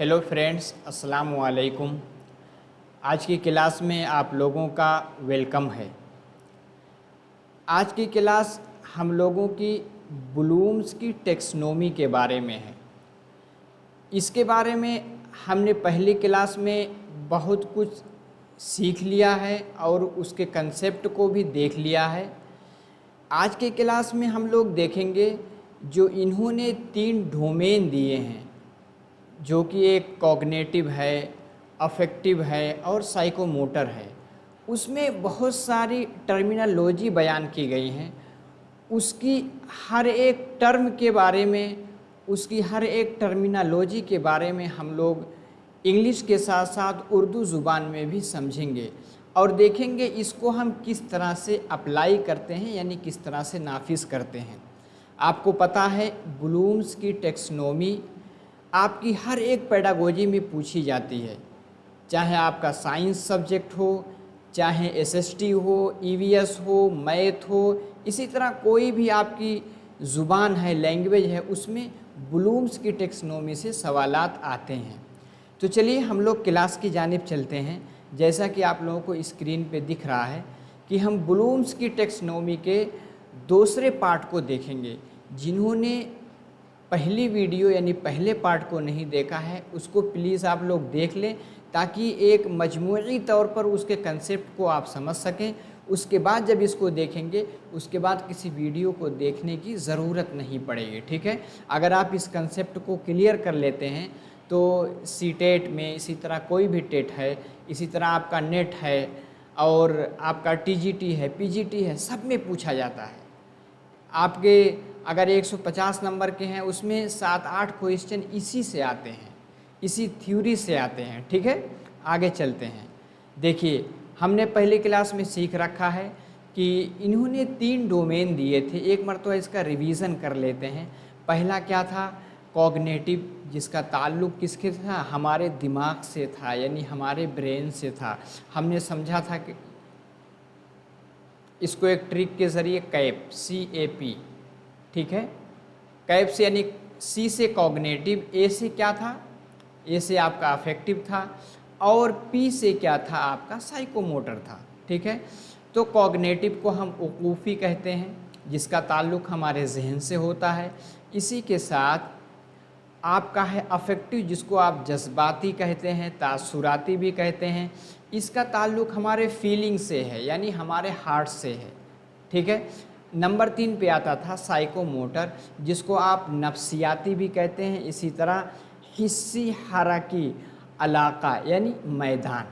Hello friends, अस्सलाम वालेकुम। आज की क्लास में आप लोगों का वेलकम है। आज की क्लास हम लोगों की ब्लूम्स की टेक्सोनोमी के बारे में है। इसके बारे में हमने पहली क्लास में बहुत कुछ सीख लिया है और उसके कंसेप्ट को भी देख लिया है। आज के क्लास में हम लोग देखेंगे जो इन्होंने 3 डोमेन दिए हैं, जो कि एक कॉग्निटिव है, अफेक्टिव है और साइकोमोटर है। उसमें बहुत सारी टर्मिनोलॉजी बयान की गई हैं। उसकी हर एक टर्म के बारे में, उसकी हर एक टर्मिनोलॉजी के बारे में हम लोग इंग्लिश के साथ साथ उर्दू ज़ुबान में भी समझेंगे और देखेंगे इसको हम किस तरह से अप्लाई करते हैं, यानी किस तरह से नाफिज करते हैं। आपको पता है ब्लूम्स की टेक्सोनोमी आपकी हर एक पेडागोजी में पूछी जाती है, चाहे आपका साइंस सब्जेक्ट हो, चाहे एसएसटी हो, ईवीएस हो, मैथ हो, इसी तरह कोई भी आपकी ज़ुबान है, लैंग्वेज है, उसमें ब्लूम्स की टेक्सोनोमी से सवालात आते हैं। तो चलिए हम लोग क्लास की जानिब चलते हैं। जैसा कि आप लोगों को स्क्रीन पे दिख रहा है कि हम ब्लूम्स की टेक्सोनोमी के दूसरे पार्ट को देखेंगे। जिन्होंने पहली वीडियो यानी पहले पार्ट को नहीं देखा है उसको प्लीज़ आप लोग देख लें, ताकि एक मजमूई तौर पर उसके कंसेप्ट को आप समझ सकें। उसके बाद जब इसको देखेंगे उसके बाद किसी वीडियो को देखने की ज़रूरत नहीं पड़ेगी, ठीक है। अगर आप इस कंसेप्ट को क्लियर कर लेते हैं तो सीटेट में, इसी तरह कोई भी टेट है, इसी तरह आपका नेट है और आपका टीजीटी है, पीजीटी है, सब में पूछा जाता है। आपके अगर 150 नंबर के हैं उसमें 7-8 क्वेश्चन इसी से आते हैं, इसी थ्योरी से आते हैं, ठीक है। आगे चलते हैं। देखिए हमने पहले क्लास में सीख रखा है कि इन्होंने 3 डोमेन दिए थे। एक मरतबा इसका रिवीजन कर लेते हैं। पहला क्या था? कॉग्निटिव, जिसका ताल्लुक़ किसके था? हमारे दिमाग से था, यानी हमारे ब्रेन से था। हमने समझा था कि इसको एक ट्रिक के ज़रिए कैप, CAP, ठीक है। कैप से यानी C से कॉग्निटिव, A से क्या था? A से आपका अफेक्टिव था और P से क्या था? आपका साइकोमोटर था, ठीक है। तो कॉग्निटिव को हम उकूफ़ी कहते हैं, जिसका ताल्लुक़ हमारे जहन से होता है। इसी के साथ आपका है अफेक्टिव, जिसको आप जज्बाती कहते हैं, तासुराती भी कहते हैं। इसका ताल्लुक़ हमारे फीलिंग से है, यानी हमारे हार्ट से है, ठीक है। नंबर 3 पे आता था साइकोमोटर, जिसको आप नफ्सियाती भी कहते हैं। इसी तरह हिस्सी हरकी इलाका यानी मैदान,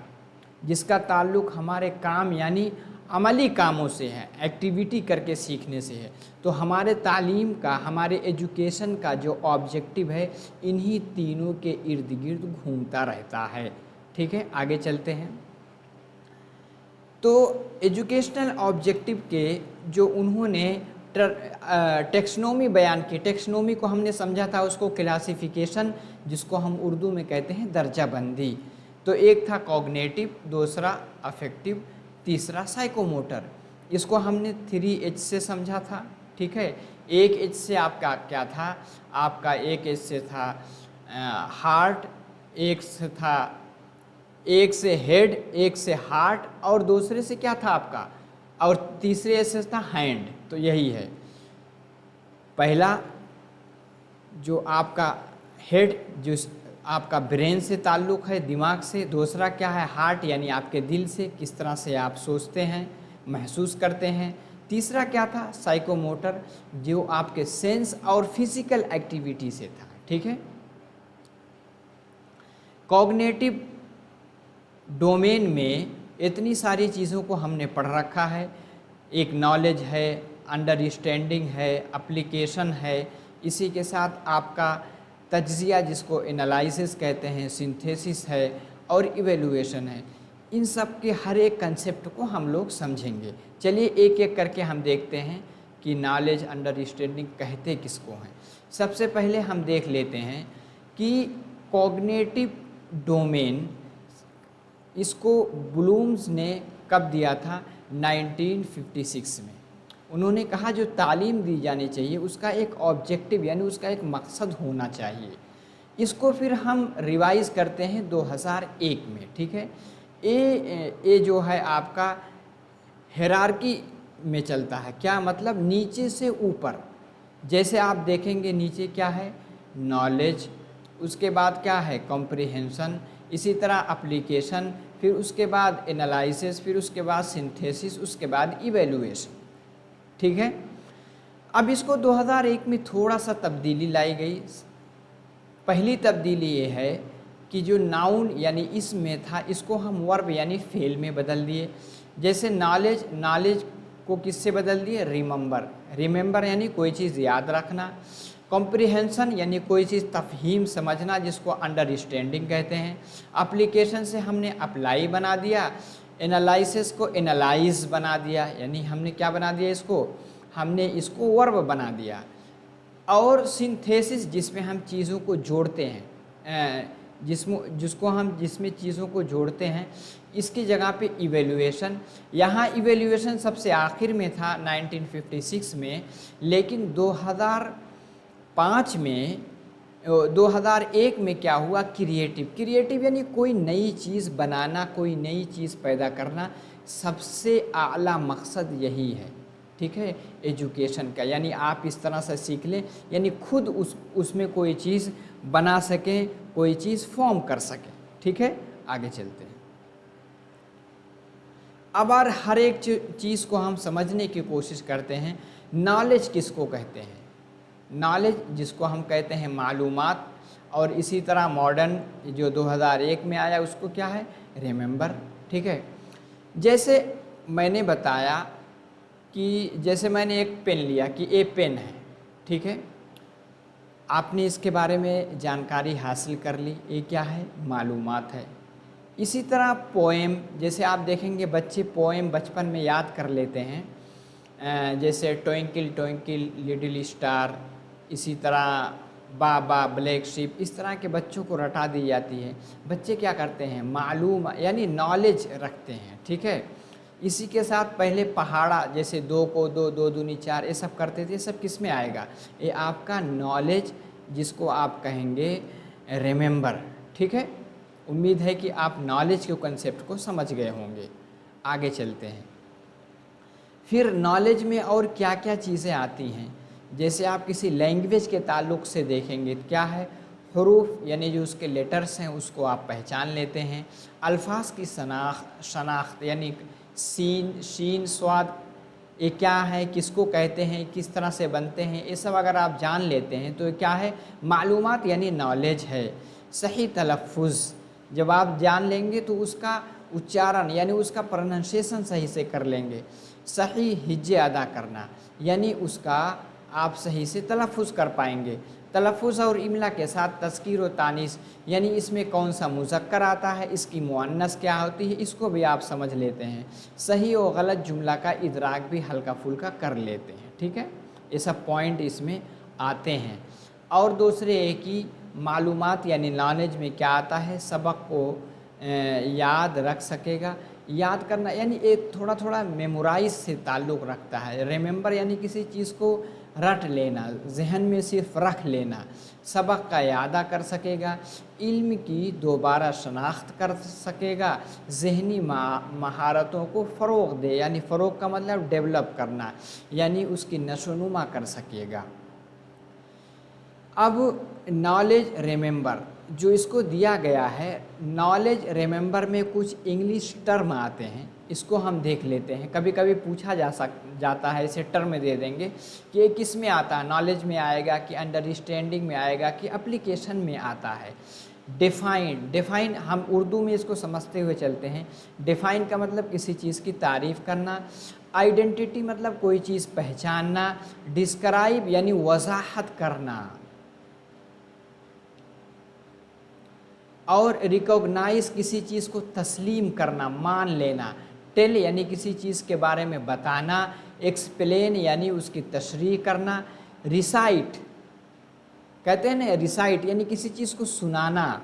जिसका ताल्लुक़ हमारे काम यानी अमली कामों से है, एक्टिविटी करके सीखने से है। तो हमारे तालीम का, हमारे एजुकेशन का जो ऑब्जेक्टिव है इन्हीं तीनों के इर्द गिर्द घूमता रहता है, ठीक है। आगे चलते हैं। तो एजुकेशनल ऑब्जेक्टिव के जो उन्होंने टेक्सोनोमी बयान की, टेक्सोनोमी को हमने समझा था उसको क्लासिफिकेशन, जिसको हम उर्दू में कहते हैं दर्जाबंदी। तो एक था कॉग्निटिव, दूसरा अफेक्टिव, तीसरा साइकोमोटर। इसको हमने 3H से समझा था, ठीक है। एक H से आपका क्या था? आपका एक H से था हार्ट, एक से हेड, एक से हार्ट और दूसरे से क्या था आपका? और तीसरे से था हैंड। तो यही है पहला जो आपका हेड, जो आपका ब्रेन से ताल्लुक़ है, दिमाग से। दूसरा क्या है? हार्ट, यानी आपके दिल से, किस तरह से आप सोचते हैं, महसूस करते हैं। तीसरा क्या था? साइकोमोटर, जो आपके सेंस और फिजिकल एक्टिविटी से था, ठीक है। कॉग्निटिव डोमेन में इतनी सारी चीज़ों को हमने पढ़ रखा है। एक नॉलेज है, अंडरस्टैंडिंग है, एप्लीकेशन है, इसी के साथ आपका तज्ज़िया, जिसको एनालिसिस कहते हैं, सिंथेसिस है और इवैल्यूएशन है। इन सब के हर एक कंसेप्ट को हम लोग समझेंगे। चलिए एक एक करके हम देखते हैं कि नॉलेज, अंडरस्टैंडिंग कहते किसको हैं। सबसे पहले हम देख लेते हैं कि कॉग्निटिव डोमेन, इसको ब्लूम्स ने कब दिया था? 1956 में। उन्होंने कहा जो तालीम दी जानी चाहिए उसका एक ऑब्जेक्टिव यानी उसका एक मकसद होना चाहिए। इसको फिर हम रिवाइज करते हैं 2001 में, ठीक है। ए जो है आपका हायरार्की में चलता है, क्या मतलब नीचे से ऊपर। जैसे आप देखेंगे नीचे क्या है, नॉलेज, उसके बाद क्या है कॉम्प्रिहेंशन, इसी तरह एप्लीकेशन, फिर उसके बाद एनालिसिस, फिर उसके बाद सिंथेसिस, उसके बाद इवैल्यूएशन, ठीक है। अब इसको 2001 में थोड़ा सा तब्दीली लाई गई। पहली तब्दीली ये है कि जो नाउन यानी इसमें था, इसको हम वर्ब यानी फेल में बदल दिए। जैसे नॉलेज, नॉलेज को किससे बदल दिए, रिमेंबर, रिमेंबर यानी कोई चीज़ याद रखना। कॉम्प्रिहेंशन यानी कोई चीज़ तफहीम समझना, जिसको अंडरस्टैंडिंग कहते हैं। एप्लीकेशन से हमने अप्लाई बना दिया। एनालिसिस को एनालाइज बना दिया, यानी हमने क्या बना दिया इसको, हमने इसको वर्ब बना दिया। और सिंथेसिस जिसमें हम चीज़ों को जोड़ते हैं, जिसमें चीज़ों को जोड़ते हैं, इसकी जगह पे इवैल्यूएशन। यहाँ इवैल्यूएशन सबसे आखिर में था 1956 में, लेकिन 2005 में 2001 में क्या हुआ, क्रिएटिव। क्रिएटिव यानी कोई नई चीज़ बनाना, कोई नई चीज़ पैदा करना, सबसे आला मकसद यही है, ठीक है, एजुकेशन का। यानी आप इस तरह से सीख लें, यानी खुद उसमें कोई चीज़ बना सकें, कोई चीज़ फॉर्म कर सकें, ठीक है। आगे चलते हैं। अब हर एक चीज़ को हम समझने की कोशिश करते हैं। नॉलेज किसको कहते हैं, नॉलेज जिसको हम कहते हैं मालूमात, और इसी तरह मॉडर्न जो 2001 में आया उसको क्या है, रिमेंबर, ठीक है। जैसे मैंने बताया कि जैसे मैंने एक पेन लिया कि ये पेन है, ठीक है, आपने इसके बारे में जानकारी हासिल कर ली, ये क्या है, मालूमात है। इसी तरह पोएम, जैसे आप देखेंगे बच्चे पोएम बचपन में याद कर लेते हैं, जैसे ट्विंकल ट्विंकल लिटिल स्टार, इसी तरह बा ब्लैक शिप, इस तरह के बच्चों को रटा दी जाती है। बच्चे क्या करते हैं, मालूम यानी नॉलेज रखते हैं, ठीक है। इसी के साथ पहले पहाड़ा, जैसे 2 को 2, 2 दूनी 4, ये सब करते थे, ये सब किस में आएगा, ये आपका नॉलेज, जिसको आप कहेंगे रिमेंबर, ठीक है। उम्मीद है कि आप नॉलेज के कंसेप्ट को समझ गए होंगे। आगे चलते हैं। फिर नॉलेज में और क्या क्या चीज़ें आती हैं, जैसे आप किसी लैंग्वेज के ताल्लुक़ से देखेंगे तो क्या है, हरूफ यानी जो उसके लेटर्स हैं उसको आप पहचान लेते हैं। अल्फाज की शनाख्त यानी सीन, शीन, स्वाद, ये क्या है, किसको कहते हैं, किस तरह से बनते हैं, ये सब अगर आप जान लेते हैं तो ये क्या है, मालूमात यानी नॉलेज है। सही तलफ़ुज़ जब आप जान लेंगे तो उसका उच्चारण यानी उसका प्रोनाउंसिएशन सही से कर लेंगे। सही हिज्जे अदा करना यानी उसका आप सही से तलफ़ुज़ कर पाएंगे। तलफ़ुज़ और इमला के साथ तज़कीर व तानीस, यानी इसमें कौन सा मुज़क्कर आता है, इसकी मुअन्नस क्या होती है, इसको भी आप समझ लेते हैं। सही और गलत जुमला का इदराक भी हल्का फुल्का कर लेते हैं, ठीक है। ये सब पॉइंट इसमें आते हैं। और दूसरे एक ही मालूमात यानी नॉलेज में क्या आता है, सबक को याद रख सकेगा। याद करना यानी एक थोड़ा थोड़ा मेमोराइज से ताल्लुक़ रखता है। रिमेंबर यानी किसी चीज़ को रट लेना, जहन में सिर्फ रख लेना। सबक का यादा कर सकेगा, इल्म की दोबारा शनाख्त कर सकेगा, जहनी महारतों को फ़रोग़ दे, यानी फ़रोग़ का मतलब डेवलप करना, यानी उसकी नशोनुमा कर सकेगा। अब नॉलेज रिमेंबर जो इसको दिया गया है, नॉलेज रिमेंबर में कुछ इंग्लिश टर्म आते हैं, इसको हम देख लेते हैं। कभी कभी पूछा जाता है, इसे टर्म दे देंगे कि ये किस में आता है, नॉलेज में आएगा कि अंडरस्टैंडिंग में आएगा कि एप्लीकेशन में आता है। डिफ़ाइन, डिफ़ाइन हम उर्दू में इसको समझते हुए चलते हैं। डिफ़ाइन का मतलब किसी चीज़ की तारीफ़ करना। आइडेंटिटी मतलब कोई चीज़ पहचानना। डिस्क्राइब यानी वजाहत करना। और रिकॉग्नाइज किसी चीज़ को तस्लीम करना, मान लेना। टेल यानी किसी चीज़ के बारे में बताना। एक्सप्लेन यानी उसकी तशरीह करना। रिसाइट कहते हैं ना, रिसाइट यानी किसी चीज़ को सुनाना,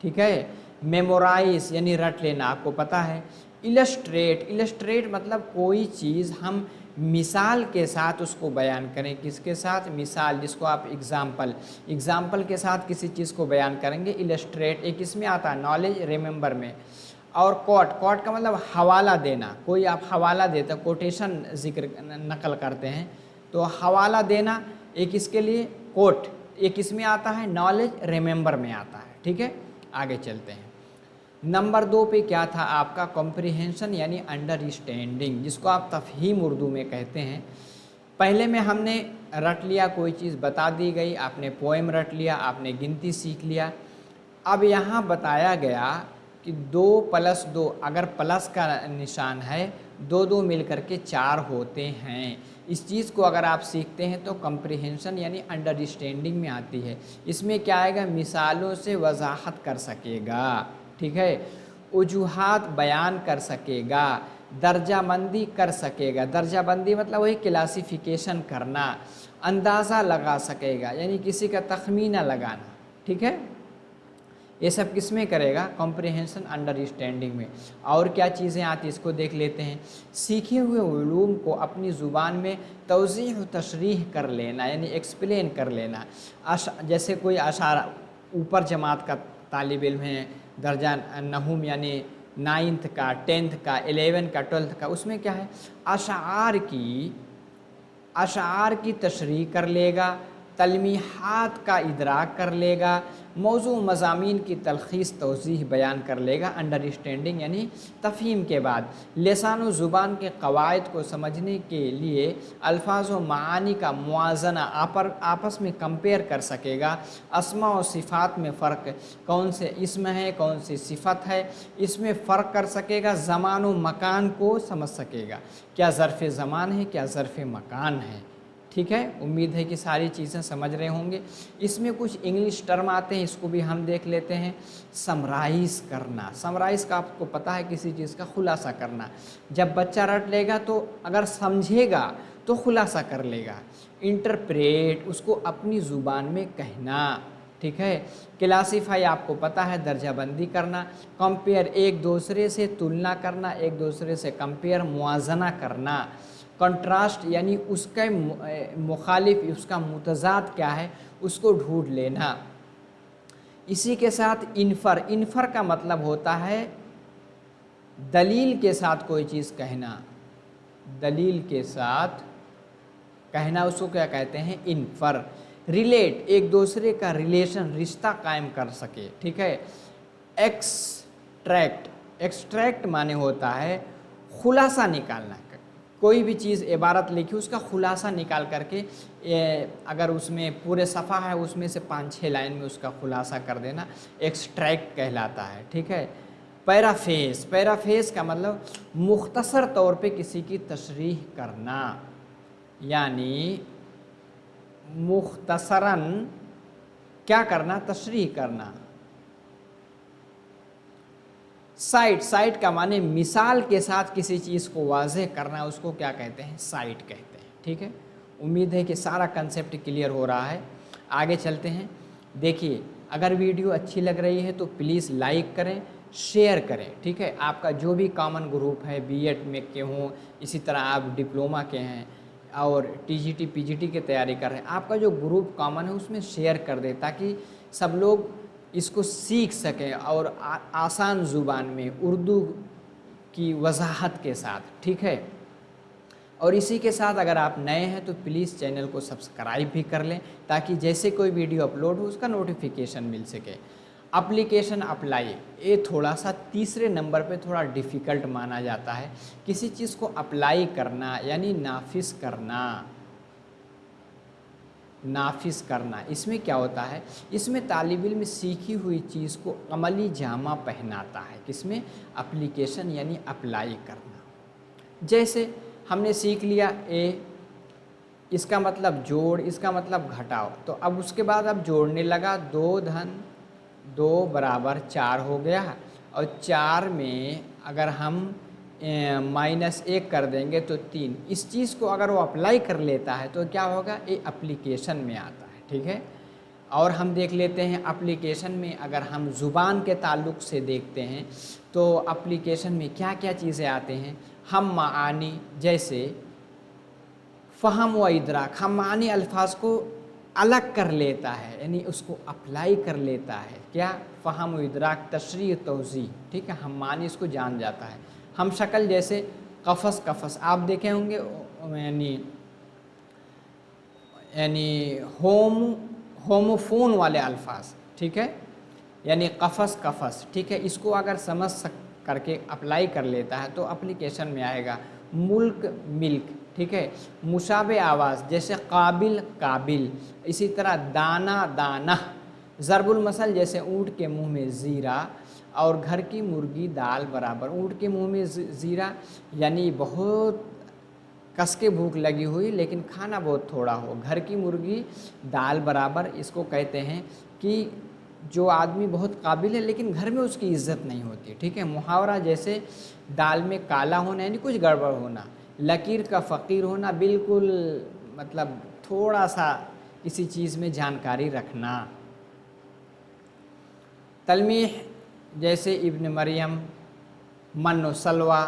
ठीक है। मेमोराइज यानी रट लेना, आपको पता है। इलस्ट्रेट, इलस्ट्रेट मतलब कोई चीज़ हम मिसाल के साथ उसको बयान करें। किसके साथ? मिसाल, जिसको आप एग्जाम्पल के साथ किसी चीज़ को बयान करेंगे। इलस्ट्रेट एक इसमें आता है, नॉलेज, रिमेंबर में। और कोट का मतलब हवाला देना। कोई आप हवाला देते, कोटेशन जिक्र नकल करते हैं, तो हवाला देना एक इसके लिए कोट, एक इसमें आता है, नॉलेज, रिमेंबर में आता है। ठीक है, आगे चलते हैं। नंबर 2 पे क्या था आपका? कॉम्प्रिहेंशन यानी अंडरस्टैंडिंग, जिसको आप तफहीम उर्दू में कहते हैं। पहले में हमने रट लिया, कोई चीज़ बता दी गई, आपने पोएम रट लिया, आपने गिनती सीख लिया। अब यहाँ बताया गया कि 2+2, अगर प्लस का निशान है, 2 मिल करके 4 होते हैं। इस चीज़ को अगर आप सीखते हैं तो कम्प्रिहेंशन यानी अंडरस्टैंडिंग में आती है। इसमें क्या आएगा? मिसालों से वजाहत कर सकेगा। ठीक है, वजूहात बयान कर सकेगा, दर्जाबंदी कर सकेगा। दर्जाबंदी मतलब वही क्लासिफिकेशन करना, अंदाज़ा लगा सकेगा यानी किसी का तखमीना लगाना। ठीक है, ये सब किस में करेगा? कॉम्प्रिहेंशन अंडरस्टैंडिंग में। और क्या चीज़ें आती इसको देख लेते हैं। सीखे हुए उलूम को अपनी ज़ुबान में तौज़ीह तशरीह कर लेना यानी एक्सप्लेन कर लेना। जैसे कोई अशारा, ऊपर जमात का तालिब इल्म है, दर्जा नहुम यानी 9th का, 10th का, 11 का, 12th का, उसमें क्या है? अशार की तशरीह कर लेगा, तलमीहात का इदराक कर लेगा, मौजू मज़ामीन की तलख़ीस तौज़ीह बयान कर लेगा। अंडरस्टैंडिंग यानी तफ़हीम के बाद लिसान ज़ुबान के क़वाइद को समझने के लिए अल्फाज व मानी का मुआजना आपस में कंपेयर कर सकेगा। अस्मा और सिफ़ात में फ़र्क, कौन से इस्म है, कौन सी सिफ़त है, इसमें फ़र्क कर सकेगा। ज़मान व मकान को समझ सकेगा, क्या ज़र्फ़ ज़मान है, क्या ज़र्फ़ मकान है। ठीक है, उम्मीद है कि सारी चीज़ें समझ रहे होंगे। इसमें कुछ इंग्लिश टर्म आते हैं, इसको भी हम देख लेते हैं। समराइज़ करना, समराइज़ का आपको पता है, किसी चीज़ का खुलासा करना। जब बच्चा रट लेगा तो अगर समझेगा तो खुलासा कर लेगा। इंटरप्रेट, उसको अपनी ज़ुबान में कहना। ठीक है, क्लासीफाई आपको पता है, दर्जाबंदी करना। कंपेयर, एक दूसरे से तुलना करना, एक दूसरे से कंपेयर, मुआजना करना। कंट्रास्ट यानी उसका मुखालिफ, उसका मुतज़ाद क्या है, उसको ढूंढ लेना। इसी के साथ इन्फर का मतलब होता है दलील के साथ कोई चीज़ कहना। दलील के साथ कहना उसको क्या कहते हैं? इन्फर। रिलेट, एक दूसरे का रिलेशन, रिश्ता कायम कर सके। ठीक है, एक्सट्रैक्ट माने होता है खुलासा निकालना। कोई भी चीज़ इबारत लिखी, उसका खुलासा निकाल करके अगर उसमें पूरे सफ़ा है, उसमें से 5-6 लाइन में उसका खुलासा कर देना, एक्सट्रैक्ट कहलाता है। ठीक है, पैराफेस का मतलब मुख्तसर तौर पे किसी की तशरीह करना, यानी मुख्तसरन क्या करना? तशरीह करना। साइट का माने मिसाल के साथ किसी चीज़ को वाज़ेह करना, उसको क्या कहते हैं? साइट कहते हैं। ठीक है, उम्मीद है कि सारा कंसेप्ट क्लियर हो रहा है। आगे चलते हैं। देखिए, अगर वीडियो अच्छी लग रही है तो प्लीज़ लाइक करें, शेयर करें। ठीक है, आपका जो भी कॉमन ग्रुप है, बीएड में के हों, इसी तरह आप डिप्लोमा के हैं और टीजीटी पीजीटी की तैयारी कर रहे हैं, आपका जो ग्रुप कॉमन है उसमें शेयर कर दें ताकि सब लोग इसको सीख सकें और आसान ज़ुबान में उर्दू की वजाहत के साथ। ठीक है, और इसी के साथ अगर आप नए हैं तो प्लीज़ चैनल को सब्सक्राइब भी कर लें ताकि जैसे कोई वीडियो अपलोड हो उसका नोटिफिकेशन मिल सके। एप्लीकेशन अप्लाई, ये थोड़ा सा तीसरे नंबर पे थोड़ा डिफ़िकल्ट माना जाता है। किसी चीज़ को अप्लाई करना यानी नाफिज करना, इसमें क्या होता है? इसमें तालिब इल्म सीखी हुई चीज़ को अमली जामा पहनाता है। किसमें? एप्लीकेशन यानी अप्लाई करना। जैसे हमने सीख लिया ए, इसका मतलब जोड़, इसका मतलब घटाओ, तो अब उसके बाद अब जोड़ने लगा, 2 धन 2 बराबर 4 हो गया, और 4 में अगर हम -1 कर देंगे तो 3। इस चीज़ को अगर वो अप्लाई कर लेता है तो क्या होगा? ये एप्लीकेशन में आता है। ठीक है, और हम देख लेते हैं एप्लीकेशन में अगर हम ज़ुबान के ताल्लुक़ से देखते हैं तो एप्लीकेशन में क्या क्या चीज़ें आते हैं। हम मानी, जैसे फ़हम व इदराक, हम मानी अल्फाज को अलग कर लेता है, यानी उसको अप्लाई कर लेता है। क्या? फ़हम व इदराक, तशरीह, तौज़ीह, ठीक है, हम मानी इसको जान जाता है। हम शक्ल जैसे कफ़स, कफ़स आप देखे होंगे, यानी होमोफोन वाले अल्फाज, ठीक है, यानी कफ़स, कफ़स, ठीक है, इसको अगर समझ करके अप्लाई कर लेता है तो एप्लीकेशन में आएगा। मुल्क, मिल्क, ठीक है, मुशाबे आवाज़ जैसे काबिल, काबिल, इसी तरह दाना, दाना, ज़रबुल मसल जैसे ऊँट के मुंह में ज़ीरा और घर की मुर्गी दाल बराबर। ऊँट के मुंह में ज़ीरा यानी बहुत कस के भूख लगी हुई लेकिन खाना बहुत थोड़ा हो। घर की मुर्गी दाल बराबर, इसको कहते हैं कि जो आदमी बहुत काबिल है लेकिन घर में उसकी इज्जत नहीं होती, ठीक है। मुहावरा जैसे दाल में काला होना यानी कुछ गड़बड़ होना, लकीर का फ़कीर होना, बिल्कुल मतलब थोड़ा सा किसी चीज़ में जानकारी रखना। तलमीह जैसे इब्न मरियम, मन व सलवा,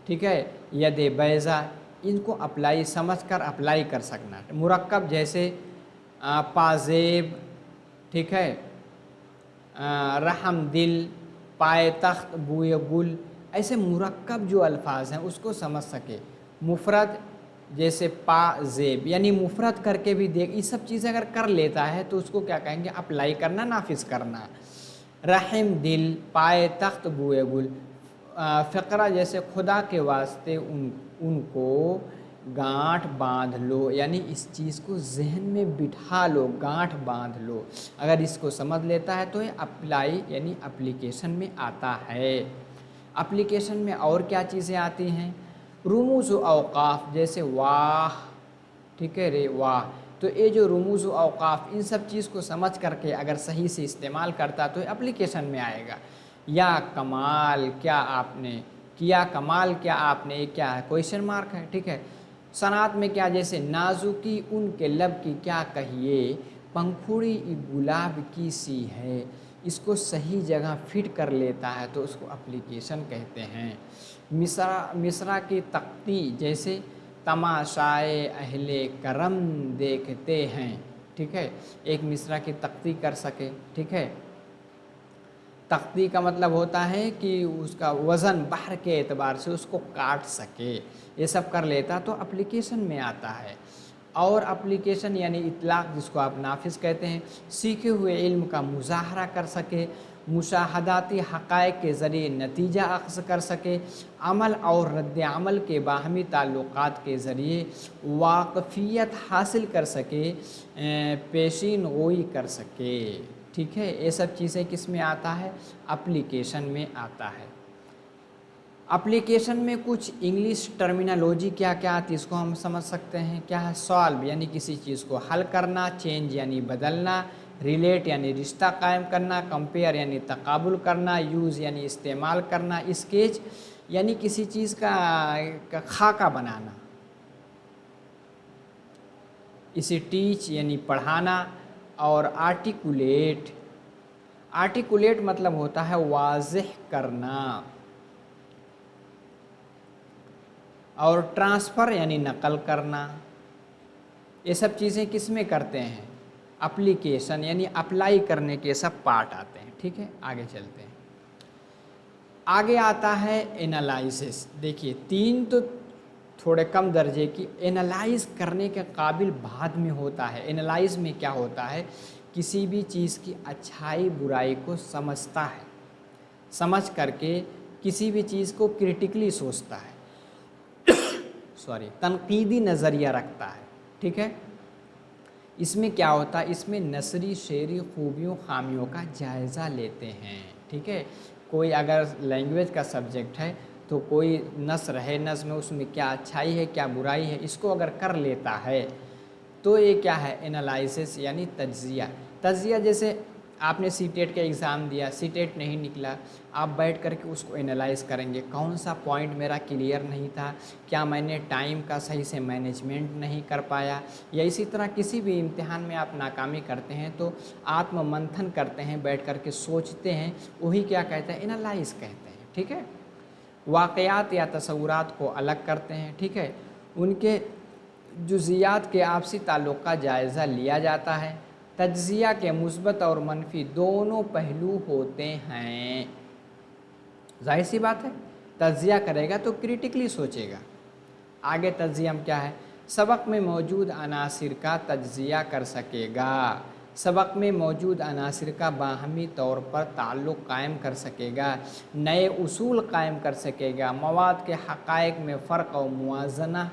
ठीक है, यद बैज़ा, इनको अप्लाई समझ कर अप्लाई कर सकना। मुरक्कब जैसे पाजेब, ठीक है, रहम दिल, पाए तख्त, बुए गुल, ऐसे मुरक्कब जो अल्फाज हैं उसको समझ सके। मुफरद जैसे पा जेब, यानी मुफरद करके भी देख, ये सब चीज़ें अगर कर लेता है तो उसको क्या कहेंगे? अप्लाई करना, नाफिज करना। रहम दिल, पाए तख्त, बुए गुल, फ़िक्रा जैसे खुदा के वास्ते उनको गांठ बांध लो, यानी इस चीज़ को जहन में बिठा लो, गांठ बांध लो। अगर इसको समझ लेता है तो ये अप्लाई यानी एप्लीकेशन में आता है। एप्लीकेशन में और क्या चीज़ें आती हैं? रुमूज़ व औक़ाफ़ जैसे वाह, ठीक है, रे वाह, तो ये जो रुमूज़ व औक़ाफ़, इन सब चीज़ को समझ करके अगर सही से इस्तेमाल करता तो एप्लीकेशन में आएगा। या कमाल, क्या आपने किया, कमाल क्या आपने, ये क्या है? क्वेश्चन मार्क है, ठीक है। सनात में क्या, जैसे नाजुकी उनके लब की क्या कहिए, पंखुड़ी गुलाब की सी है, इसको सही जगह फिट कर लेता है तो उसको एप्लीकेशन कहते हैं। मिसरा की तख्ती जैसे तमाशाए अहले करम देखते हैं, ठीक है, एक मिसरा की तख्ती कर सके, ठीक है। तख्ती का मतलब होता है कि उसका वज़न बाहर के एतबार से उसको काट सके, ये सब कर लेता तो एप्लीकेशन में आता है। और एप्लीकेशन यानी इतलाक़, जिसको आप नाफिज़ कहते हैं, सीखे हुए इल्म का मुज़ाहरा कर सके, मुशाहदाती हक़ाइक़ के ज़रिए नतीजा अख़ज़ कर सके, अमल और रद्द अमल के बाहमी ताल्लुक़ात के ज़रिए वाक़फ़ियत हासिल कर सके, पेशीन गोई कर सके, ठीक है। ये सब चीज़ें किस में आता है? एप्लीकेशन में आता है। एप्लीकेशन में कुछ इंग्लिश टर्मिनोलॉजी क्या क्या आती है इसको हम समझ सकते हैं। क्या है? सॉल्व यानी किसी चीज़ को हल करना, चेंज यानी बदलना, रिलेट यानी रिश्ता कायम करना, कंपेयर यानी तकाबुल करना, यूज़ यानी इस्तेमाल करना, स्केच यानी किसी चीज़ का खाका बनाना, इसे टीच यानी पढ़ाना, और आर्टिकुलेट, आर्टिकुलेट मतलब होता है वाज़ेह करना, और ट्रांसफ़र यानी नकल करना। ये सब चीज़ें किस में करते हैं? एप्लीकेशन यानी अप्लाई करने के सब पार्ट आते हैं, ठीक है। आगे चलते हैं। आगे आता है एनालिसिस। देखिए, तीन तो थोड़े कम दर्जे की, एनालाइज करने के काबिल बाद में होता है। एनालाइज में क्या होता है? किसी भी चीज़ की अच्छाई बुराई को समझता है, समझ करके किसी भी चीज़ को क्रिटिकली सोचता है, सॉरी, तनकीदी नज़रिया रखता है, ठीक है। इसमें क्या होता है? इसमें नसरी शेरी खूबियों खामियों का जायज़ा लेते हैं, ठीक है। कोई अगर लैंग्वेज का सब्जेक्ट है तो कोई नस्र है, नस्र में उसमें क्या अच्छाई है क्या बुराई है, इसको अगर कर लेता है तो ये क्या है? एनालिसिस यानी तज्ज़िया। तज्ज़िया जैसे आपने सीटेट का एग्ज़ाम दिया, सीटेट नहीं निकला, आप बैठ करके उसको एनालाइज करेंगे, कौन सा पॉइंट मेरा क्लियर नहीं था, क्या मैंने टाइम का सही से मैनेजमेंट नहीं कर पाया, या इसी तरह किसी भी इम्तिहान में आप नाकामी करते हैं तो आत्म मंथन करते हैं, बैठ करके सोचते हैं, वही क्या कहते हैं? एनालाइज कहते हैं, ठीक है। वाक़यात या तसव्वुरात को अलग करते हैं, ठीक है, उनके जुज़ियात के आपसी ताल्लुक़ का जायज़ा लिया जाता है। तज्ज़िया के मुस्बत और मनफी दोनों पहलू होते हैं। जाहिर सी बात है, तज्ज़िया करेगा तो क्रिटिकली सोचेगा। आगे तज्ज़िया में क्या है, सबक में मौजूद अनासिर का तज्ज़िया कर सकेगा, सबक में मौजूद अनासिर का बाहमी तौर पर ताल्लुक़ कायम कर सकेगा, नए उसूल कायम कर सकेगा, मवाद के हक़ाइक़ में फ़र्क और मुवाज़ना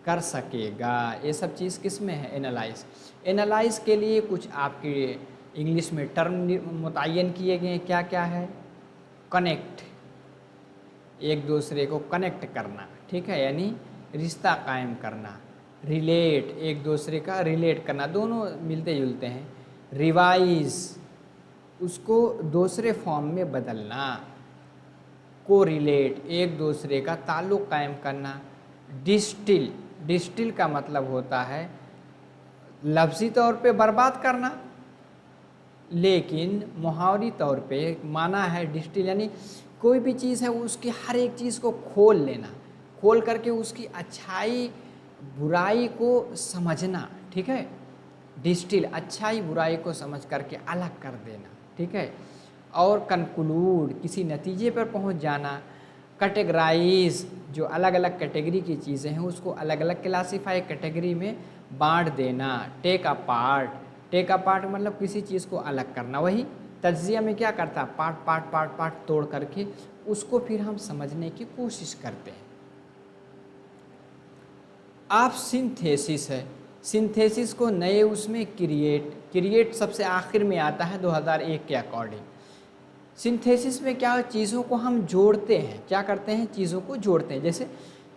कर सकेगा। ये सब चीज़ किस में है, एनालाइज़। एनालाइज़ के लिए कुछ आपके इंग्लिश में टर्म मुतय्यन किए गए हैं। क्या क्या है, कनेक्ट, एक दूसरे को कनेक्ट करना, ठीक है, यानी रिश्ता कायम करना। रिलेट, एक दूसरे का रिलेट करना, दोनों मिलते जुलते हैं। रिवाइज, उसको दूसरे फॉर्म में बदलना। को रिलेट, एक दूसरे का ताल्लुक़ कायम करना। डिस्टिल, डिस्टिल का मतलब होता है लफ्ज़ी तौर पे बर्बाद करना, लेकिन मुहावरी तौर पे माना है डिस्टिल यानी कोई भी चीज़ है उसकी हर एक चीज़ को खोल लेना, खोल करके उसकी अच्छाई बुराई को समझना, ठीक है। डिस्टिल, अच्छाई बुराई को समझ करके अलग कर देना, ठीक है। और कंक्लूड, किसी नतीजे पर पहुंच जाना। कैटेगराइज, जो अलग अलग कैटेगरी की चीज़ें हैं उसको अलग अलग क्लासीफाई कैटेगरी में बांट देना। टेक अपार्ट, टेक अपार्ट मतलब किसी चीज़ को अलग करना। वही तज्ज़िया में क्या करता है, पार्ट पार्ट पार्ट पार्ट तोड़ करके उसको फिर हम समझने की कोशिश करते हैं। आप सिंथेसिस है, सिंथेसिस को नए उसमें क्रिएट, क्रिएट सबसे आखिर में आता है 2001 के अकॉर्डिंग। सिंथेसिस में क्या, चीज़ों को हम जोड़ते हैं, क्या करते हैं, चीज़ों को जोड़ते हैं। जैसे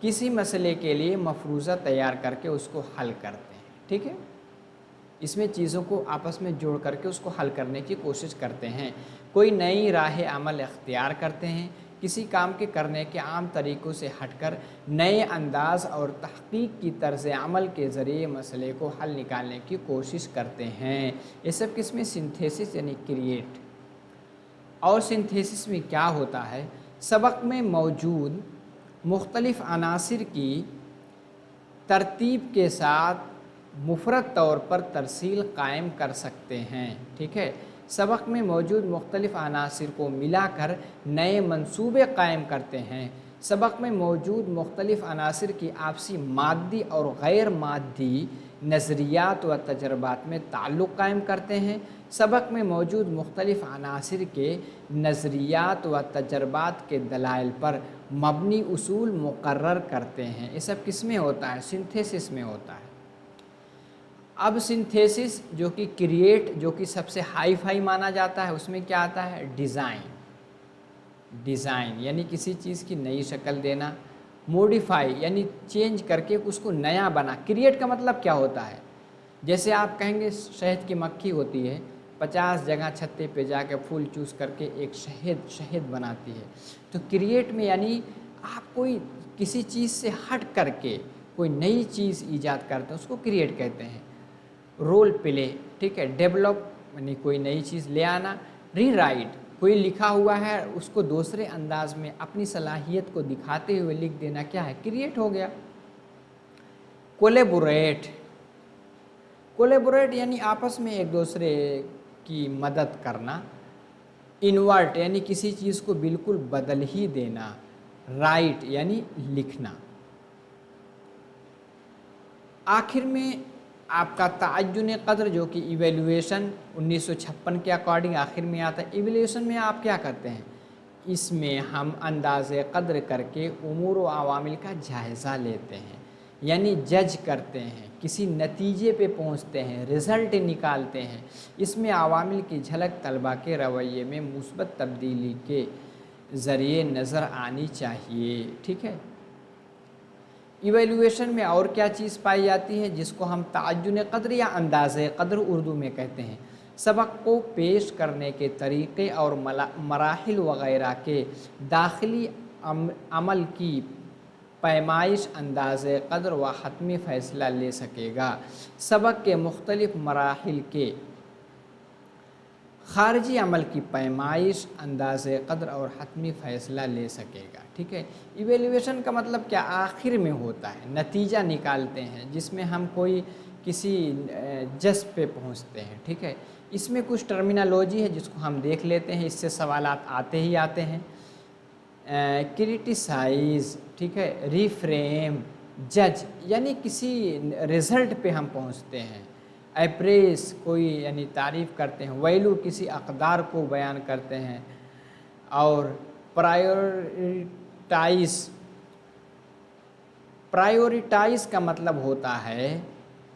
किसी मसले के लिए मफरूज़ा तैयार करके उसको हल करते हैं, ठीक है। इसमें चीज़ों को आपस में जोड़ करके उसको हल करने की कोशिश करते हैं। कोई नई राह अमल इख्तियार करते हैं, किसी काम के करने के आम तरीक़ों से हटकर नए अंदाज और तहक़ीक़ की तर्ज़ अमल के ज़रिए मसले को हल निकालने की कोशिश करते हैं। ये सब किसमें, सिंथेसिस यानी क्रिएट। और सिंथेसिस में क्या होता है, सबक में मौजूद मुख्तलिफ़ अनासिर की तरतीब के साथ मुफरद तौर पर तरसील कायम कर सकते हैं, ठीक है। सबक में मौजूद मुख्तलिफ़ अनासिर को मिलाकर नए मंसूबे कायम करते हैं। सबक में मौजूद मुख्तलिफ़ अनासिर की आपसी मादी और गैर मादी नज़रियात व तजर्बात में ताल्लुक़ कायम करते हैं। सबक में मौजूद मुख्तलिफ़ अनासिर के नज़रियात व तजर्बात के दलाइल पर मबनी उसूल मुकर्रर करते हैं। ये सब किस में होता है, सिंथेसिस में होता है। अब सिंथेसिस जो कि क्रिएट, जो कि सबसे हाई फाई माना जाता है, उसमें क्या आता है, डिज़ाइन। डिज़ाइन यानी किसी चीज़ की नई शक्ल देना। मॉडिफाई यानी चेंज करके उसको नया बना। क्रिएट का मतलब क्या होता है, जैसे आप कहेंगे शहद की मक्खी होती है, 50 जगह छत्ते पे जाके फूल चूस करके एक शहद बनाती है। तो क्रिएट में यानी आप कोई किसी चीज़ से हट करके कोई नई चीज़ ईजाद करते हैं, उसको क्रिएट कहते हैं। रोल प्ले, ठीक है। डेवलप यानी कोई नई चीज़ ले आना। रीराइट, कोई लिखा हुआ है उसको दूसरे अंदाज में अपनी सलाहियत को दिखाते हुए लिख देना, क्या है, क्रिएट हो गया। कोलेबोरेट, कोलेबोरेट यानी आपस में एक दूसरे की मदद करना। इन्वर्ट यानी किसी चीज़ को बिल्कुल बदल ही देना। राइट यानी लिखना। आखिर में आपका तअय्युन क़द्र जो कि इवेल्युएशन 1956 के अकॉर्डिंग आखिर में आता है। इवेल्युएशन में आप क्या करते हैं, इसमें हम अंदाज़े क़द्र करके उमूर व अवामिल का जायज़ा लेते हैं, यानी जज करते हैं, किसी नतीजे पे पहुंचते हैं, रिज़ल्ट निकालते हैं। इसमें अवामिल की झलक तलबा के रवैये में मुस्बत तब्दीली के ज़रिए नज़र आनी चाहिए, ठीक है। इवेल्युएशन में और क्या चीज़ पाई जाती है, जिसको हम तअय्युन क़द्र या अंदाज़े क़द्र उर्दू में कहते हैं। सबक को पेश करने के तरीक़े और मराहिल वग़ैरह के दाखिली अमल की पैमाइश अंदाज़े क़द्र व हतमी फ़ैसला ले सकेगा। सबक के मुख्तलिफ़ मराहिल के खारजी अमल की पैमाइश, अंदाज़े क़द्र और हतमी फ़ैसला ले सकेगा। ठीक है, इवेल्युएशन का मतलब क्या, आखिर में होता है, नतीजा निकालते हैं जिसमें हम कोई किसी जज पे पहुंचते हैं। ठीक है, इसमें कुछ टर्मिनोलॉजी है जिसको हम देख लेते हैं, इससे सवालात आते ही आते हैं। क्रिटिसाइज़, ठीक है, रिफ्रेम, जज यानी किसी रिज़ल्ट पे हम पहुंचते हैं। अप्रेस कोई यानी तारीफ़ करते हैं। वैल्यू किसी अक़दार को बयान करते हैं। और प्रायोरिटाइज़ का मतलब होता है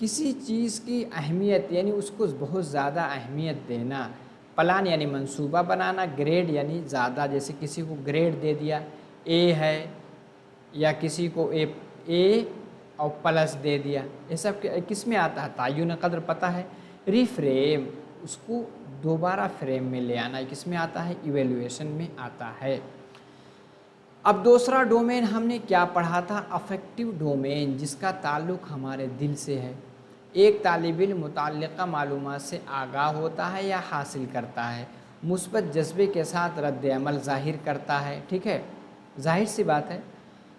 किसी चीज़ की अहमियत यानी उसको बहुत ज़्यादा अहमियत देना। प्लान यानी मंसूबा बनाना। ग्रेड यानी ज़्यादा, जैसे किसी को ग्रेड दे दिया ए है, या किसी को ए और प्लस दे दिया, ये सब किस में आता है, तय्युन क़द्र पता है। रिफ्रेम, उसको दोबारा फ्रेम में ले आना, किस में आता है, इवेल्युएशन में आता है। अब दूसरा डोमेन हमने क्या पढ़ा था, अफेक्टिव डोमेन, जिसका ताल्लुक़ हमारे दिल से है। एक तालिब इल्म मुतल्लिक़ा मालूमात से आगाह होता है या हासिल करता है, मुस्बत जज्बे के साथ रद्द अमल ज़ाहिर करता है। ठीक है, जाहिर सी बात है,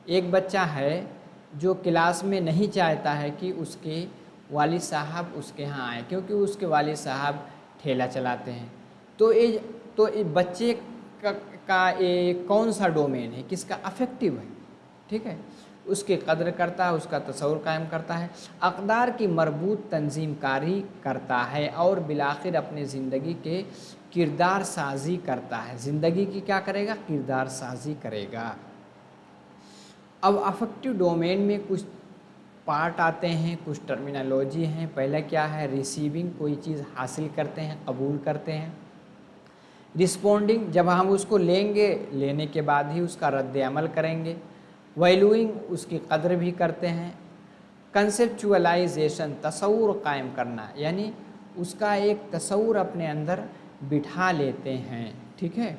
एक बच्चा है जो क्लास में नहीं चाहता है कि उसके वालिद साहब उसके यहाँ आए, क्योंकि उसके वालिद साहब ठेला चलाते हैं। तो ये बच्चे का एक कौन सा डोमेन है, किसका, अफेक्टिव है। ठीक है, उसकी कद्र करता है, उसका तसव्वुर कायम करता है, अक़दार की मरबूत तंजीम कारी करता है और बिलाखिर अपने ज़िंदगी के किरदार साजी करता है। ज़िंदगी की क्या करेगा, किरदार साजी करेगा। अब अफेक्टिव डोमेन में कुछ पार्ट आते हैं, कुछ टर्मिनोलॉजी हैं। पहला क्या है, रिसीविंग, कोई चीज़ हासिल करते हैं, कबूल करते हैं। रिस्पोंडिंग, जब हम उसको लेंगे, लेने के बाद ही उसका रद्द अमल करेंगे। वैल्यूइंग, उसकी कद्र भी करते हैं। कंसेप्चुअलाइजेशन, तसव्वुर कायम करना, यानी उसका एक तसव्वुर अपने अंदर बिठा लेते हैं। ठीक है,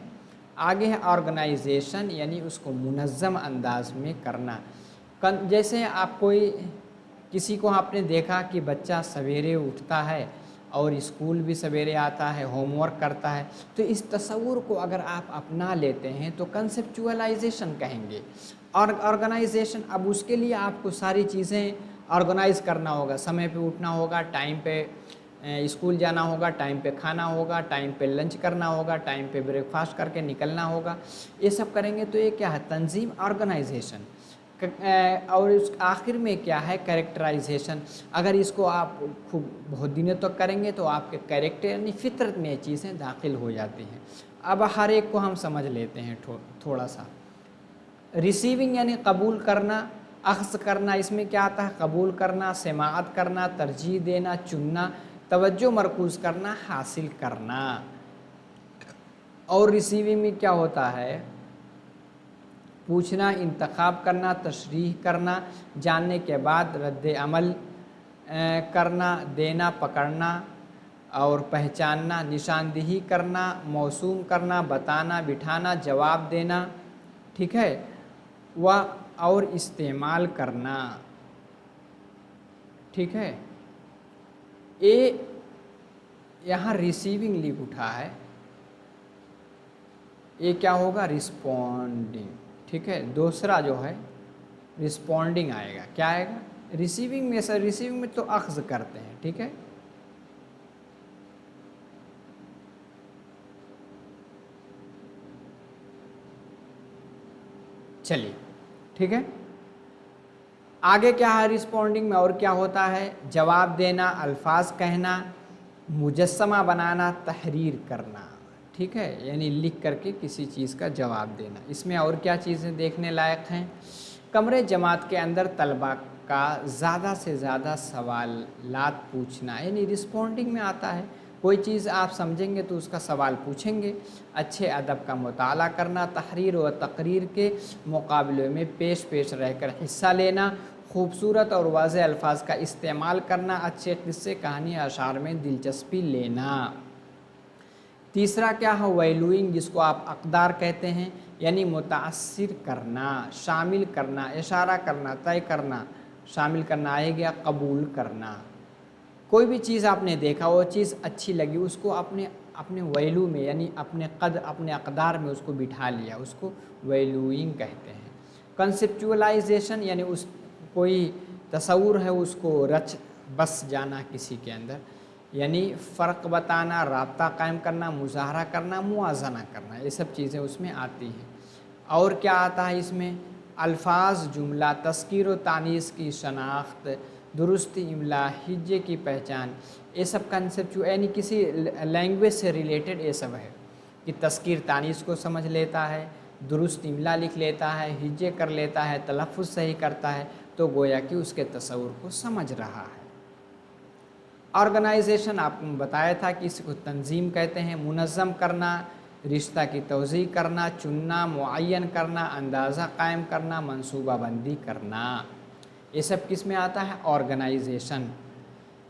आगे है ऑर्गेनाइजेशन, यानी उसको मुनज़्ज़म अंदाज में करना। जैसे आप कोई किसी को आपने देखा कि बच्चा सवेरे उठता है और स्कूल भी सवेरे आता है, होमवर्क करता है, तो इस तसव्वुर को अगर आप अपना लेते हैं तो कंसेप्चुअलाइजेशन कहेंगे। और ऑर्गेनाइजेशन, अब उसके लिए आपको सारी चीज़ें ऑर्गेनाइज़ करना होगा, समय पे उठना होगा, टाइम पे स्कूल जाना होगा, टाइम पे खाना होगा, टाइम पे लंच करना होगा, टाइम पे ब्रेकफास्ट करके निकलना होगा। ये सब करेंगे तो ये क्या है, तंजीम, ऑर्गेनाइजेशन। और उस आखिर में क्या है, कैरेक्टराइजेशन। अगर इसको आप खूब बहुत दिनों तक करेंगे तो आपके कैरेक्टर यानी फितरत में ये चीज़ें दाखिल हो जाती हैं। अब हर एक को हम समझ लेते हैं थोड़ा सा। रिसीविंग यानी कबूल करना, अख्ज़ करना, इसमें क्या आता है, कबूल करना, समाअत करना, तरजीह देना, चुनना, तवज्जो मरकूज़ करना, हासिल करना। और रिसीविंग में क्या होता है, पूछना, इंतखाब करना, तशरीह करना, जानने के बाद रद्द अमल करना, देना, पकड़ना और पहचानना, निशानदेही करना, मौसूम करना, बताना, बिठाना, जवाब देना। ठीक है, वह और इस्तेमाल करना। ठीक है, ये यहाँ रिसीविंग लिख उठा है, ये क्या होगा, रिस्पॉन्डिंग। ठीक है, दूसरा जो है रिस्पॉन्डिंग आएगा, क्या आएगा, रिसीविंग में। सर रिसीविंग में तो अख्ज़ करते हैं। ठीक है, चलिए, ठीक है, आगे क्या है रिस्पॉन्डिंग में, और क्या होता है, जवाब देना, अल्फाज कहना, मुजस्समा बनाना, तहरीर करना। ठीक है, यानी लिख करके किसी चीज़ का जवाब देना। इसमें और क्या चीज़ें देखने लायक हैं, कमरे जमात के अंदर तलबा का ज़्यादा से ज़्यादा सवालात पूछना, यानी रिस्पॉन्डिंग में आता है। कोई चीज़ आप समझेंगे तो उसका सवाल पूछेंगे। अच्छे अदब का मुताला करना, तहरीर व तकरीर के मुकाबले में पेश रहकर हिस्सा लेना, खूबसूरत और वाज़ेह अल्फाज का इस्तेमाल करना, अच्छे किस्से, कहानी, अशार में दिलचस्पी लेना। तीसरा क्या है, वैल्यूइंग, जिसको आप अक़दार कहते हैं, यानी मुतासिर करना, शामिल करना, इशारा करना, तय करना, शामिल करना आएगा, कबूल करना। कोई भी चीज़ आपने देखा, वो चीज़ अच्छी लगी, उसको अपने अपने वैल्यू में यानी अपने कद अपने अक़दार में उसको बिठा लिया, उसको वैल्यूइंग कहते हैं। कंसेप्चुअलाइजेशन यानी उस कोई तसव्वुर है उसको रच बस जाना किसी के अंदर, यानी फ़र्क बताना, राब्ता कायम करना, मुज़ाहरा करना, मुआज़ना करना, ये सब चीज़ें उसमें आती हैं। और क्या आता है इसमें? अल्फाज, जुमला, तस्कीर व तानीस की शनाख्त, दुरुस्त इमला, हिज्जे की पहचान, ये सब कंसेप्ट यानी किसी लैंग्वेज से रिलेटेड ये सब है कि तस्कीर तानीस को समझ लेता है, दुरुस्त इमला लिख लेता है, हिज्जे कर लेता है, तलफ़ुज़ सही करता है, तो गोया कि उसके तसव्वुर को समझ रहा है। ऑर्गेनाइजेशन आपको बताया था कि इसको तंजीम कहते हैं। मुनज़्ज़म करना, रिश्ता की तौज़ी करना, चुनना, मुअय्यन करना, अंदाज़ा कायम करना, मंसूबाबंदी करना, ये सब किस में आता है? ऑर्गेनाइजेशन।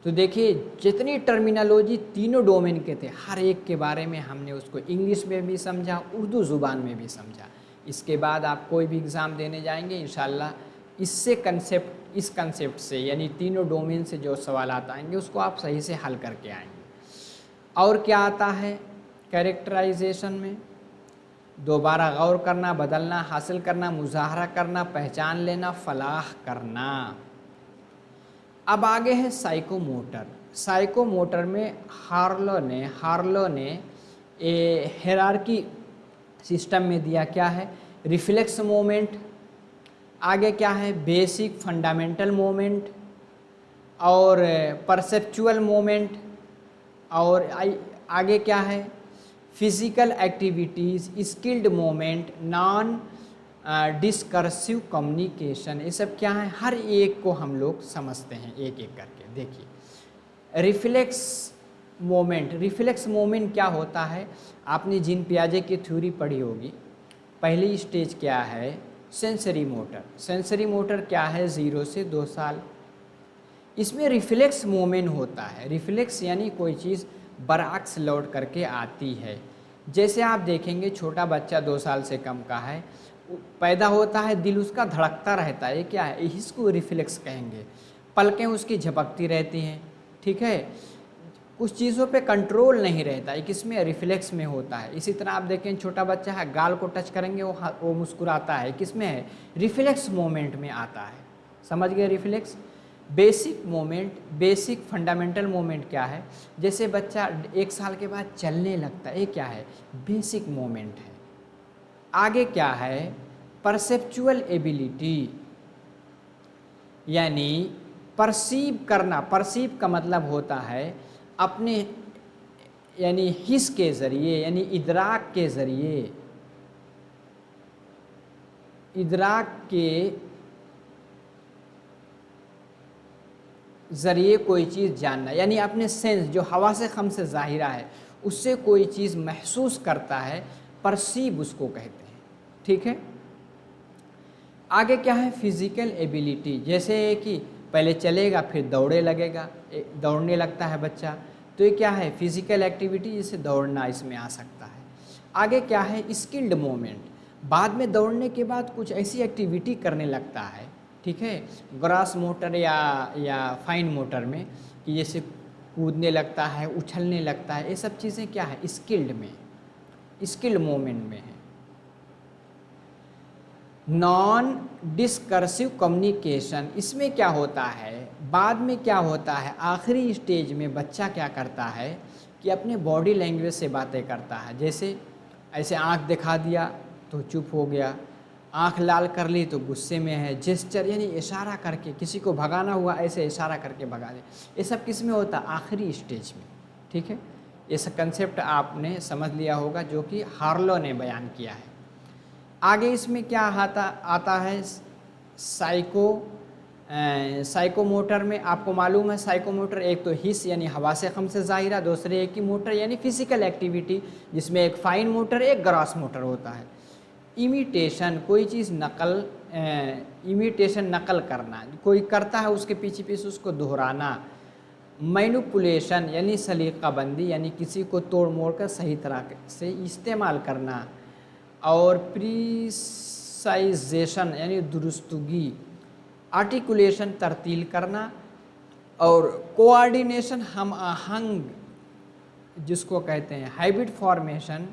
तो देखिए जितनी टर्मिनोलॉजी तीनों डोमेन के थे, हर एक के बारे में हमने उसको इंग्लिश में भी समझा, उर्दू ज़ुबान में भी समझा। इसके बाद आप कोई भी एग्ज़ाम देने जाएंगे इंशाल्लाह इस कंसेप्ट से यानी तीनों डोमेन से जो सवाल आएंगे उसको आप सही से हल करके आएंगे। और क्या आता है कैरेक्टराइजेशन में? दोबारा गौर करना, बदलना, हासिल करना, मुज़ाहरा करना, पहचान लेना, फलाह करना। अब आगे है साइकोमोटर। साइकोमोटर में हार्लो ने हायरार्की सिस्टम में दिया क्या है? रिफ्लेक्स मोमेंट, आगे क्या है? बेसिक फंडामेंटल मोमेंट और परसेप्चुअल मोमेंट, और आगे क्या है? Physical activities, skilled moment, non discursive communication, ये सब क्या है? हर एक को हम लोग समझते हैं एक एक करके। देखिए रिफ्लेक्स मोमेंट क्या होता है? आपने जीन पियाजे की थ्योरी पढ़ी होगी। पहली स्टेज क्या है? Sensory motor. सेंसरी मोटर क्या है? 0 से 2 साल। इसमें रिफ्लेक्स मोमेंट होता है। रिफ्लेक्स यानी कोई चीज़ बरअक्स लौट करके आती है। जैसे आप देखेंगे छोटा बच्चा 2 साल से कम का है, पैदा होता है, दिल उसका धड़कता रहता है, ये क्या है? इसको रिफ्लेक्स कहेंगे। पलकें उसकी झपकती रहती हैं, ठीक है, कुछ चीज़ों पे कंट्रोल नहीं रहता है, किसमें? रिफ्लेक्स में होता है। इसी तरह आप देखें छोटा बच्चा है, गाल को टच करेंगे वो मुस्कुराता है, किसमें है? रिफ्लेक्स मोमेंट में आता है। समझ गए रिफ्लेक्स? बेसिक फंडामेंटल मोमेंट क्या है? जैसे बच्चा 1 साल के बाद चलने लगता है, ये क्या है? बेसिक मोमेंट है। आगे क्या है? परसेप्चुअल एबिलिटी, यानी परसीव करना। परसीव का मतलब होता है अपने यानी हिस के ज़रिए, यानी इदराक के ज़रिए, इदराक के ज़रिए कोई चीज़ जानना, यानी अपने सेंस जो हवा से खम से ज़ाहिरा है उससे कोई चीज़ महसूस करता है, परसीव उसको कहते हैं, ठीक है। आगे क्या है? फिज़िकल एबिलिटी, जैसे कि पहले चलेगा फिर दौड़े लगेगा, दौड़ने लगता है बच्चा, तो ये क्या है? फिज़िकल एक्टिविटी, जैसे दौड़ना इसमें आ सकता है। आगे क्या है? स्किल्ड मोमेंट, बाद में दौड़ने के बाद कुछ ऐसी एक्टिविटी करने लगता है, ठीक है, ग्रॉस मोटर या फाइन मोटर में, कि जैसे कूदने लगता है, उछलने लगता है, ये सब चीज़ें क्या है? स्किल्ड मोमेंट में है। नॉन डिस्कर्सिव कम्युनिकेशन, इसमें क्या होता है? बाद में क्या होता है? आखिरी स्टेज में बच्चा क्या करता है कि अपने बॉडी लैंग्वेज से बातें करता है। जैसे ऐसे आंख दिखा दिया तो चुप हो गया, आंख लाल कर ली तो गुस्से में है, जेस्चर यानी इशारा करके, किसी को भगाना हुआ ऐसे इशारा करके भगा दे, ये सब किस में होता है? आखिरी स्टेज में, ठीक है। ये सब कंसेप्ट आपने समझ लिया होगा जो कि हार्लो ने बयान किया है। आगे इसमें क्या आता है? साइकोमोटर में आपको मालूम है, साइकोमोटर एक तो हिस यानी हवा से खम से ज़ाहिरा, दूसरे एक की मोटर यानी फिज़िकल एक्टिविटी, जिसमें एक फाइन मोटर एक ग्रॉस मोटर होता है। इमिटेशन, कोई चीज़ इमिटेशन नकल करना, कोई करता है उसके पीछे पीछे उसको दोहराना। मैनिपुलेशन यानी सलीक़ाबंदी, यानी किसी को तोड़ मोड़ कर सही तरह से इस्तेमाल करना। और प्रिसाइजेशन यानी दुरुस्तगी, आर्टिकुलेशन तरतील करना, और कोऑर्डिनेशन हम आहंग जिसको कहते हैं हाइब्रिड फॉर्मेशन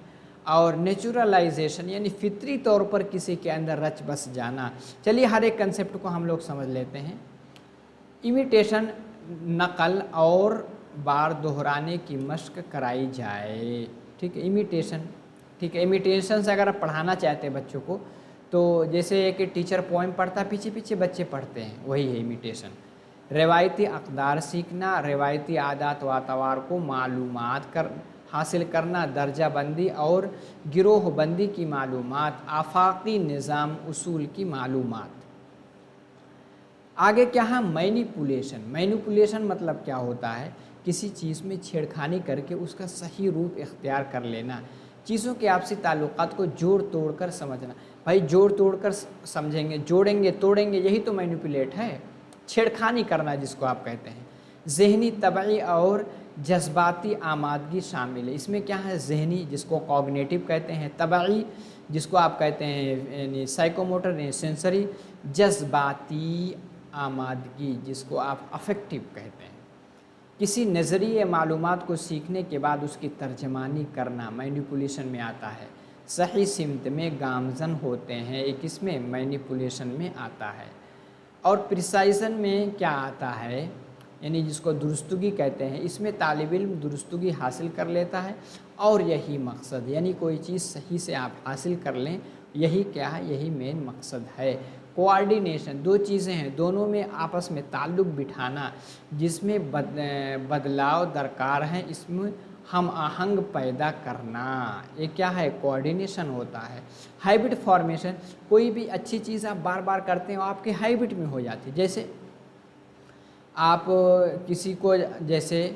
और नेचुरलाइजेशन यानी फितरी तौर पर किसी के अंदर रच बस जाना। चलिए हर एक कंसेप्ट को हम लोग समझ लेते हैं। इमिटेशन नकल और बार दोहराने की मशक कराई जाए। ठीक है, इमिटेशन, ठीक है। इमिटेशन से अगर आप पढ़ाना चाहते हैं बच्चों को, तो जैसे कि टीचर पोएम पढ़ता है, पीछे पीछे बच्चे पढ़ते हैं, वही है इमिटेशन। रवायती अक़दार सीखना, रवायती आदात वातवार को मालूमात कर हासिल करना, दर्जा बंदी और गिरोह बंदी की मालूमात, आफाकी निज़ाम उसूल की मालूमात। आगे क्या है, मैनिपुलेशन। मैनिपुलेशन मतलब क्या होता है, किसी चीज़ में छेड़खानी करके उसका सही रूप इख्तियार कर लेना, चीज़ों के आपसी ताल्लुकात को जोड़ तोड़ कर समझना। भाई जोड़ तोड़ कर समझेंगे, जोड़ेंगे तोड़ेंगे, यही तो मैनिपुलेट है, छेड़खानी करना जिसको आप कहते हैं। ज़हनी, तबई और जज्बाती आमादगी शामिल है। इसमें क्या है, ज़हनी जिसको कॉग्निटिव कहते हैं, तबई जिसको आप कहते हैं यानी साइकोमोटर यानी सेंसरी, जज्बाती आमादगी जिसको आप अफेक्टिव कहते हैं। किसी नज़रिए मालूमात को सीखने के बाद उसकी तर्जमानी करना मैनिपुलेशन में आता है। सही सिमत में गामजन होते हैं, एक इसमें मैनिपुलेशन में आता है। और प्रिसाइज़न में क्या आता है, यानी जिसको दुरुस्तगी कहते हैं, इसमें तालिब इल्म दुरुस्तगी हासिल कर लेता है और यही मकसद, यानी कोई चीज़ सही से आप हासिल कर लें, यही क्या है, यही मेन मकसद है। कोऑर्डिनेशन, दो चीज़ें हैं, दोनों में आपस में ताल्लुक़ बिठाना, जिसमें बदलाव दरकार है, इसमें हम आहंग पैदा करना, ये क्या है, कोऑर्डिनेशन होता है। हाइब्रिड फॉर्मेशन, कोई भी अच्छी चीज़ आप बार बार करते हो आपके हाइब्रिड में हो जाती है। जैसे आप किसी को, जैसे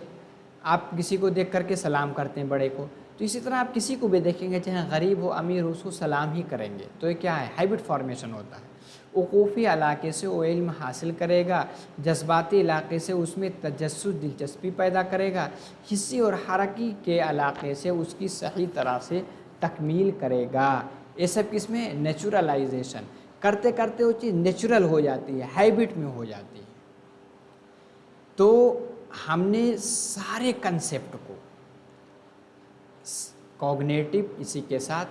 आप किसी को देख करके सलाम करते हैं बड़े को, तो इसी तरह आप किसी को भी देखेंगे, चाहे गरीब हो अमीर हो, उसको सलाम ही करेंगे। तो ये क्या है, हाइब्रिड फॉर्मेशन होता है। वकूफ़ी इलाके से वो इल्म हासिल करेगा, जज्बाती इलाके से उसमें तजस्सुस दिलचस्पी पैदा करेगा, हिस्सी और हरकी के इलाके से उसकी सही तरह से तकमील करेगा। ये सब किसमें, नेचुरलाइजेशन करते करते वो चीज़ नेचुरल हो जाती है, हैबिट में हो जाती है। तो हमने सारे कंसेप्ट को, कॉग्निटिव इसी के साथ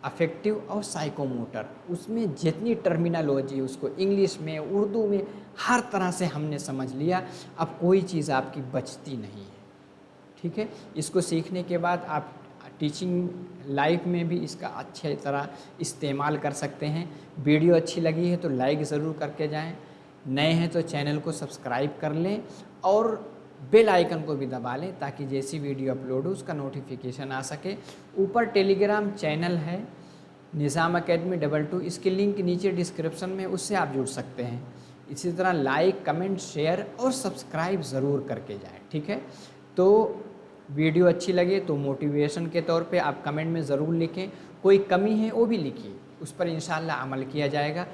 अफेक्टिव और साइकोमोटर, उसमें जितनी टर्मिनोलॉजी उसको इंग्लिश में उर्दू में हर तरह से हमने समझ लिया। अब कोई चीज़ आपकी बचती नहीं है। ठीक है, इसको सीखने के बाद आप टीचिंग लाइफ में भी इसका अच्छे तरह इस्तेमाल कर सकते हैं। वीडियो अच्छी लगी है तो लाइक ज़रूर करके जाएं, नए हैं तो चैनल को सब्सक्राइब कर लें और बेल आइकन को भी दबा लें ताकि जैसी वीडियो अपलोड हो उसका नोटिफिकेशन आ सके। ऊपर टेलीग्राम चैनल है निज़ाम अकेडमी 22, इसकी लिंक नीचे डिस्क्रिप्शन में, उससे आप जुड़ सकते हैं। इसी तरह लाइक, कमेंट, शेयर और सब्सक्राइब ज़रूर करके जाएं। ठीक है, तो वीडियो अच्छी लगे तो मोटिवेशन के तौर पे आप कमेंट में ज़रूर लिखें, कोई कमी है वो भी लिखिए, उस पर इंशाल्लाह अमल किया जाएगा।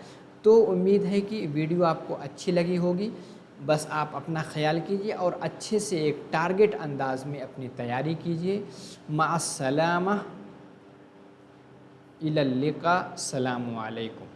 तो उम्मीद है कि वीडियो आपको अच्छी लगी होगी। बस आप अपना ख्याल कीजिए और अच्छे से एक टारगेट अंदाज में अपनी तैयारी कीजिए। माअस्सलामा, इलल लिक़ा, सलामु अलैकुम।